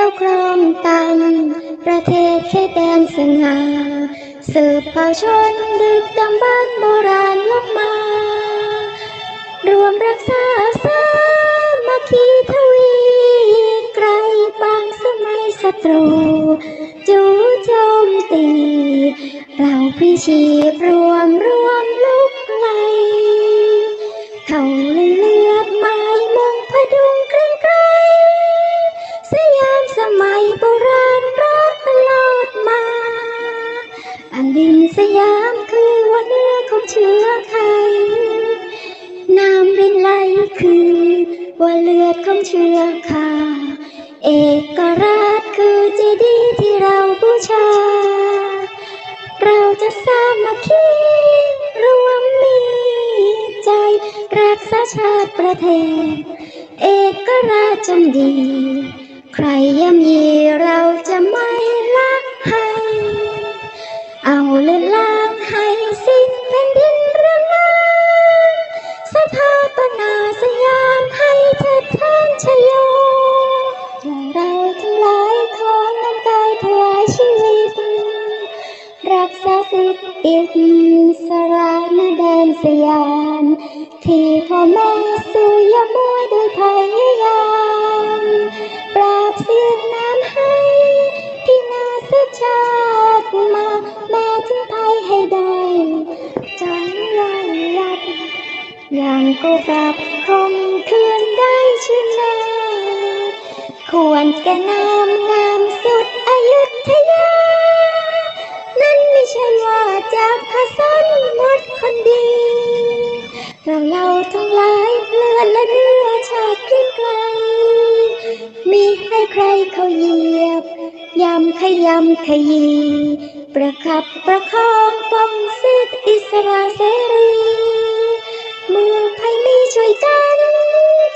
วครองตันประเทศเขตแดนสง่าสืบเผ่าชนดึกดำบรรพ์โบราณลบมารวมรักษาสามัคคีทวีไกลบางสมัยศัตรูจู่โจมตีเราพิชีพรวมลุกไล่เขาเลือดไม้มงพดุงเกรียงไกรสยามสมัยโบราณรักตลอดมาแผ่นดินสยามคือวันเนื้อของเชื้อไทยน้ำรินไหลคือวันเลือดของเชื้อข้าเอกราชคือเจดีย์ที่เราบูชาเราจะสามัคคีรวมมีใจรักษาชาติประเทศเอกราชจงดีใครย่ำยีเราจะไม่ละให้เอาเลือดล้างให้สิ้นแผ่นดินเรื่องนั้นสถาปนาสยามให้เถิดทานชโยเราทั้งหลายขอนำกายถวายชีวิตรักษาสิทธิอิสระในแดนสยามที่พ่อแม่สู้ยามมวยโดยพยายามปราบเสียงน้ำให้ที่นาสืบชาติมาแม้ถึงภัยให้ได้จนวันยัดอย่างกูรับคมคืนได้ชื่นนาควรแก่นามงามสุดอยุธยานั้นไม่ใช่ว่าจากพระสันหมดคนดีเราทั้งหลายเลือดและเนื้อชาติเกรียงไกรมีให้ใครเขาเหยียบย่ำขยีประคับประคองป้องสิทธิอิสระเสรีเมื่อภัยมีช่วยกัน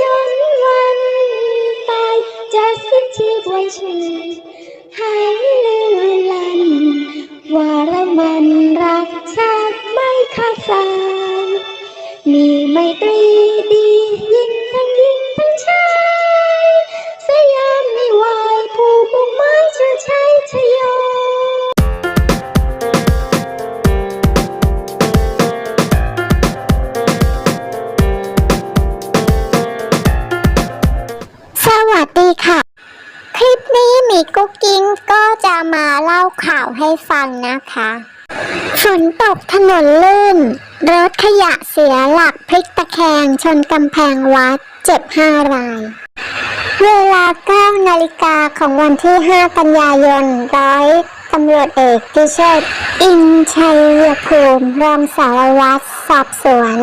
จนวันตายจะสิ้นชีพไว้ชีหายเลือลันว่าเรามันรักชาติไม่ขาดสายมีไมตรีดียิ่งทั้งชายสยามไม่ไหวผู้มุ่งหมายเชิดชัยชโยสวัสดีค่ะคลิปนี้มีกุ๊กกิ๊งก็จะมาเล่าข่าวให้ฟังนะคะฝนตกถนนลื่นรถขยะเสียหลักพลิกตะแคงชนกำแพงวัดเจ็บ5 รายเวลา 9 นาฬิกาของวันที่ 5 กันยายนร้อยตำรวจเอกพิเชษฐ์อินชัยภูมิรองสารวัตรสอบสวน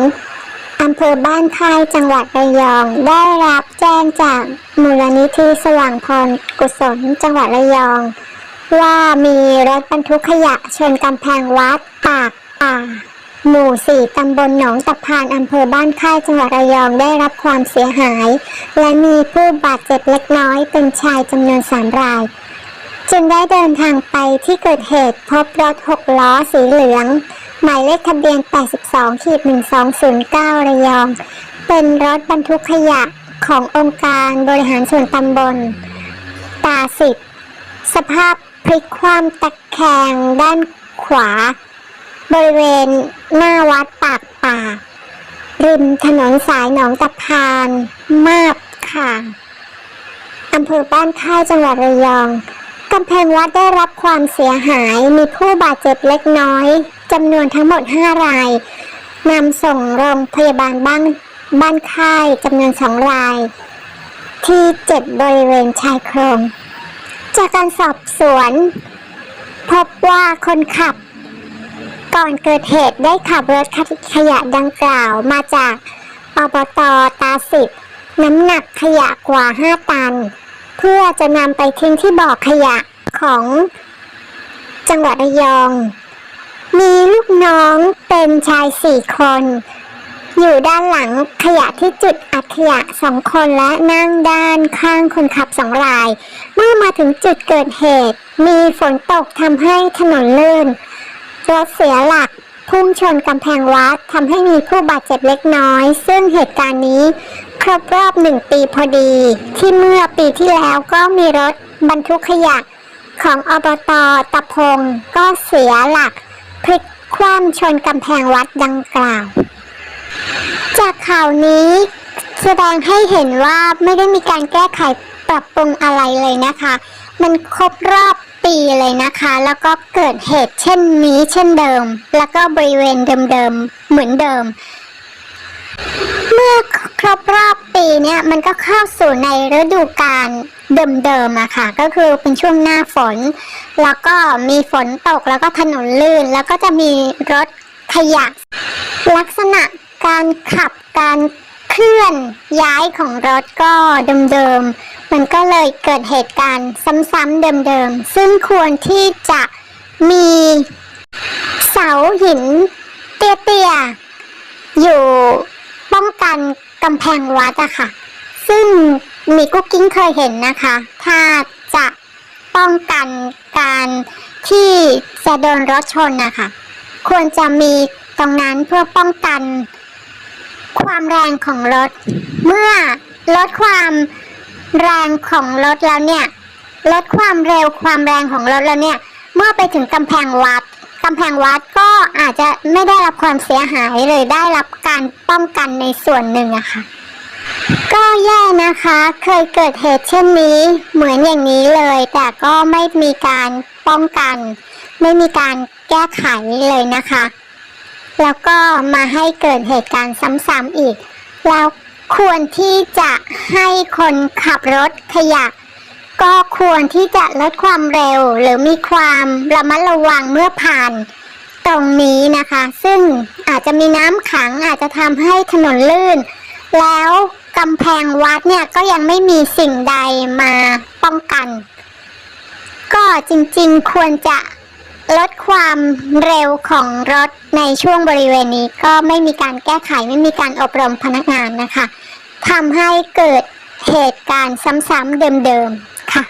อำเภอบ้านค่ายจังหวัดระยองได้รับแจ้งจากมูลนิธิสว่างพรกุศลจังหวัดระยองว่ามีรถบรรทุกขยะชนกำแพงวัดปากป่าหมู่ 4 ตำบลหนองตะพานอำเภอบ้านค่ายจังหวัดระยองได้รับความเสียหายและมีผู้บาดเจ็บเล็กน้อยเป็นชายจำนวน3 รายจึงได้เดินทางไปที่เกิดเหตุพบรถ6 ล้อสีเหลืองหมายเลขทะเบียน 82-1209 ระยองเป็นรถบรรทุกขยะขององค์การบริหารส่วนตำบลตาสิทธิ์สภาพพลิกคว่ำตะแคงด้านขวาบริเวณหน้าวัดปากป่าริมถนนสายหนองตะพานมาบค่ะอำเภอบ้านค่ายจังหวัดระยองกำแพงวัดได้รับความเสียหายมีผู้บาดเจ็บเล็กน้อยจำนวนทั้งหมด5 รายนำส่งโรงพยาบาลบ้านค่ายจำนวน2 รายที่เจ็บบริเวณชายโครงจากการสอบสวนพบว่าคนขับก่อนเกิดเหตุได้ขับรถขยะดังกล่าวมาจากอบต.ตาสิทธิ์น้ำหนักขยะกว่า5 ตันเพื่อจะนำไปทิ้งที่บ่อขยะของจังหวัดระยองมีลูกน้องเป็นชาย4 คนอยู่ด้านหลังขยะที่จุดอัดขยะ2 คนและนั่งด้านข้างคนขับ2 รายเมื่อมาถึงจุดเกิดเหตุมีฝนตกทำให้ถนนลื่นรถเสียหลักพุ่งชนกำแพงวัดทำให้มีผู้บาดเจ็บเล็กน้อยซึ่งเหตุการณ์นี้ รบรอบ1 ปีพอดีที่เมื่อปีที่แล้วก็มีรถบรรทุกขยะของอบต.ตะพงก็เสียหลักพลิกคว่ำชนกำแพงวัดดังกล่าวจากข่าวนี้แสดงให้เห็นว่าไม่ได้มีการแก้ไขปรับปรุงอะไรเลยนะคะมันครบรอบปีเลยนะคะแล้วก็เกิดเหตุเช่นนี้เช่นเดิมแล้วก็บริเวณเดิมๆเหมือนเดิมเมื่อครบรอบปีเนี่ยมันก็เข้าสู่ในฤดูกาลเดิมๆอะค่ะก็คือเป็นช่วงหน้าฝนแล้วก็มีฝนตกแล้วก็ถนนลื่นแล้วก็จะมีรถขยะลักษณะการขับการเคลื่อนย้ายของรถก็เดิมๆมันก็เลยเกิดเหตุการณ์ซ้ำๆเดิมๆซึ่งควรที่จะมีเสาหินเตี้ยๆอยู่ป้องกันกำแพงวัดอะค่ะซึ่งมีกุ๊กกิ้งเคยเห็นนะคะถ้าจะป้องกันการที่จะโดนรถชนนะคะควรจะมีตรงนั้นเพื่อป้องกันความแรงของรถเมื่อลดความแรงของรถแล้วเนี่ยลดความเร็วความแรงของรถแล้วเนี่ยเมื่อไปถึงกำแพงวัดก็อาจจะไม่ได้รับความเสียหายเลยได้รับการป้องกันในส่วนหนึ่งอะค่ะก็แย่นะคะเคยเกิดเหตุเช่นนี้เหมือนอย่างนี้เลยแต่ก็ไม่มีการป้องกันไม่มีการแก้ไขเลยนะคะแล้วก็มาให้เกิดเหตุการณ์ซ้ำๆอีกแล้วควรที่จะให้คนขับรถขยะก็ควรที่จะลดความเร็วหรือมีความระมัดระวังเมื่อผ่านตรงนี้นะคะซึ่งอาจจะมีน้ำขังอาจจะทำให้ถนนลื่นแล้วกำแพงวัดเนี่ยก็ยังไม่มีสิ่งใดมาป้องกันก็จริงๆควรจะลดความเร็วของรถในช่วงบริเวณนี้ก็ไม่มีการแก้ไขไม่มีการอบรมพนักงานนะคะทำให้เกิดเหตุการณ์ซ้ำๆเดิมๆค่ะ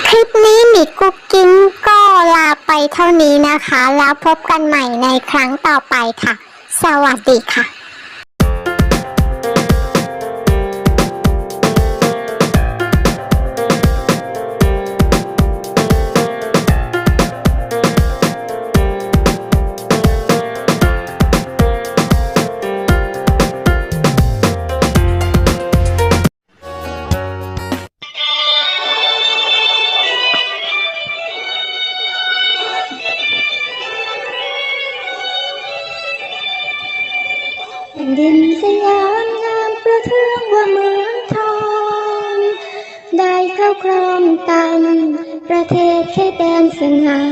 คลิปนี้มีกุ๊กกิ้งก็ลาไปเท่านี้นะคะแล้วพบกันใหม่ในครั้งต่อไปค่ะสวัสดีค่ะแผ่นดินสยามงามประเทืองว่าเมืองทองได้เข้าครองตันประเทศเขตแดนสง่า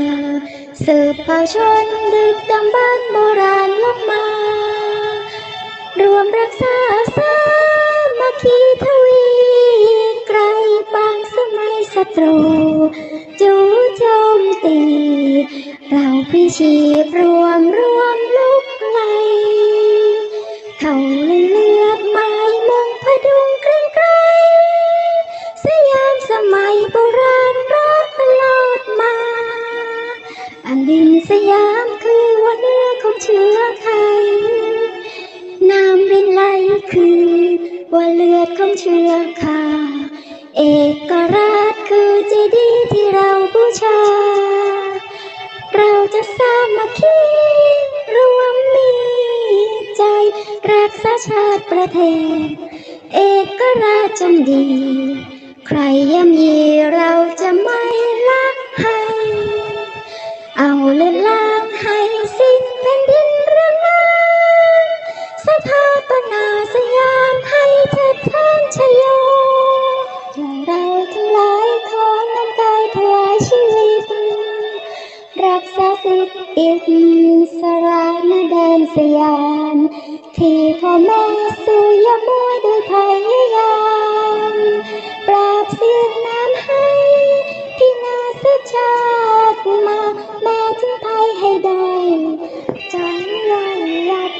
สืบเผ่าชนดึกดำบรรพ์โบราณลบมารวมรักษาสามัคคีทวีไกลบางสมัยศัตรูจู่โจมตีเราพิชีพรวมลุกไล่เขาเลือดไม้มงพดุงเกรียงไกรสยามสมัยโบราณรักตลอดมาแผ่นดินสยามคือวันเนื้อของเชื้อไทยน้ำรินไหลคือว่าเลือดของเชื้อข้าเอกราชคือเจดีย์ที่เราบูชาเราจะสามัคคีรวมมีใจรักษาชาติประเทศเอกราชจงดีใครย่ำยีเราจะไม่ละให้เอาเลือดล้างให้สิ้นแผ่นดินเรือนนางสถาปนาสยามให้เทิดทูนชโยเราทั้งหลายขอนำกายถวายชีวิตรักษาสิทธิอิสระในแดนสยามที่พ่อแม่สู้ยามมัวโดยพยายามปราบเสียดน้ำให้ที่นาสชาติมาแม้ถึงภัยให้ได้จนยัด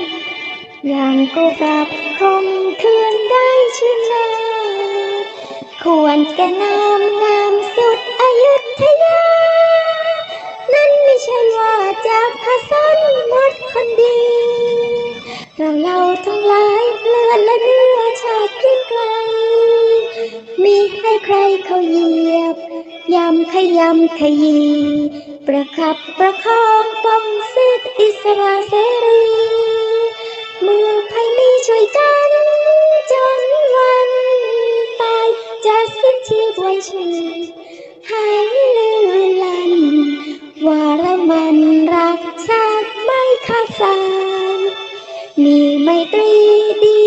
อย่างก็กลับคมคืนได้ชื่นแน่ควรแก่นามงามสุดอยุธยานั่นไม่ใช่ว่าจากพระสันหมดคนดีเราทั้งหลายเลือดและเนื้อช ติเกรียงไกรมีให้ใครเขาเหยียบยำขยำขยีประคับประคองป้องสิทธิอิสระเสรีเมื่อภัยมีช่วยกันจนวันตายจะสิ้นชีพไว้ชื่อให้ลือลันว่าเรามันรักชาติไม่ขาดสายมีไมตรีดี